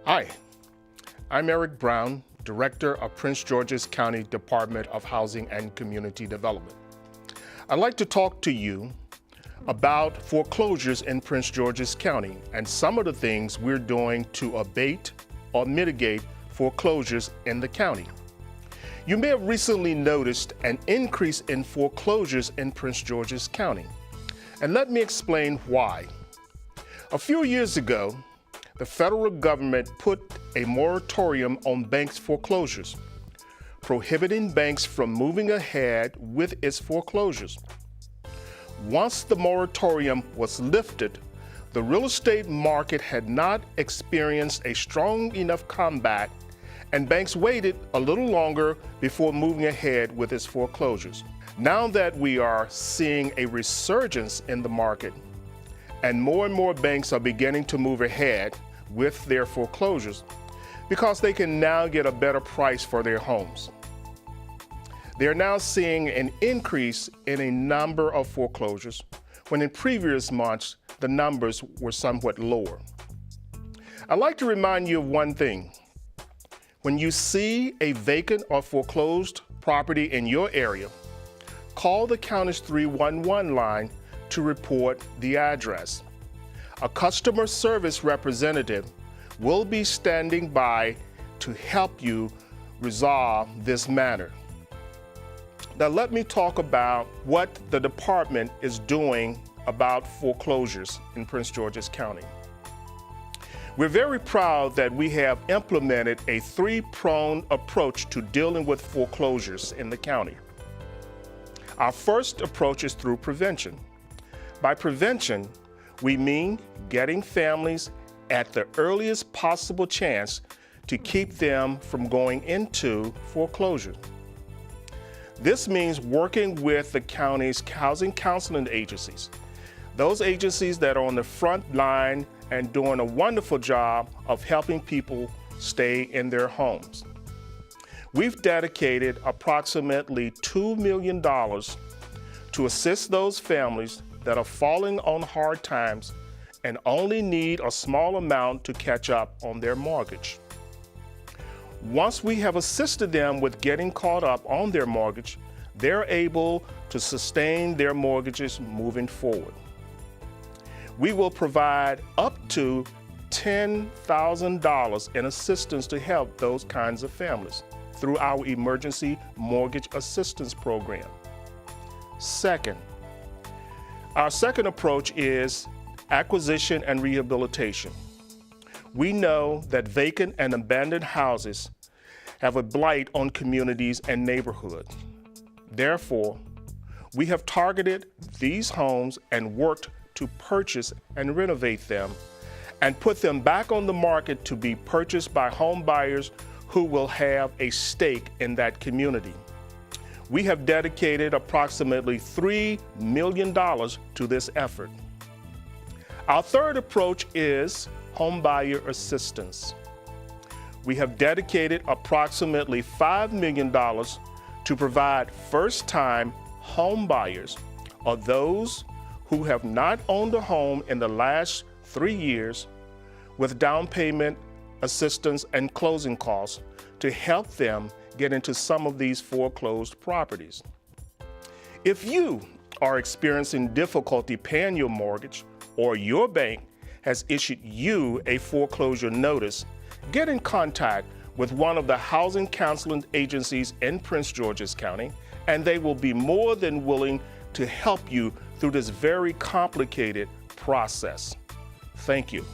Hi, I'm Eric Brown, Director of Prince George's County Department of Housing and Community Development. I'd like to talk to you about foreclosures in Prince George's County and some of the things we're doing to abate or mitigate foreclosures in the county. You may have recently noticed an increase in foreclosures in Prince George's County, and let me explain why. A few years ago, the federal government put a moratorium on banks' foreclosures, prohibiting banks from moving ahead with its foreclosures. Once the moratorium was lifted, the real estate market had not experienced a strong enough comeback, and banks waited a little longer before moving ahead with its foreclosures. Now that we are seeing a resurgence in the market, and more banks are beginning to move ahead with their foreclosures because they can now get a better price for their homes. They're now seeing an increase in a number of foreclosures when in previous months the numbers were somewhat lower. I'd like to remind you of one thing. When you see a vacant or foreclosed property in your area, call the county's 311 line to report the address. A customer service representative will be standing by to help you resolve this matter. Now let me talk about what the department is doing about foreclosures in Prince George's County. We're very proud that we have implemented a three-pronged approach to dealing with foreclosures in the county. Our first approach is through prevention. By prevention, we mean getting families at the earliest possible chance to keep them from going into foreclosure. This means working with the county's housing counseling agencies, those agencies that are on the front line and doing a wonderful job of helping people stay in their homes. We've dedicated approximately $2 million to assist those families that are falling on hard times and only need a small amount to catch up on their mortgage. Once we have assisted them with getting caught up on their mortgage, they're able to sustain their mortgages moving forward. We will provide up to $10,000 in assistance to help those kinds of families through our Emergency Mortgage Assistance Program. Our second approach is acquisition and rehabilitation. We know that vacant and abandoned houses have a blight on communities and neighborhoods. Therefore, we have targeted these homes and worked to purchase and renovate them and put them back on the market to be purchased by home buyers who will have a stake in that community. We have dedicated approximately $3 million to this effort. Our third approach is home buyer assistance. We have dedicated approximately $5 million to provide first-time home buyers, or those who have not owned a home in the last 3 years, with down payment assistance and closing costs to help them get into some of these foreclosed properties. If you are experiencing difficulty paying your mortgage or your bank has issued you a foreclosure notice, get in contact with one of the housing counseling agencies in Prince George's County, and they will be more than willing to help you through this very complicated process. Thank you.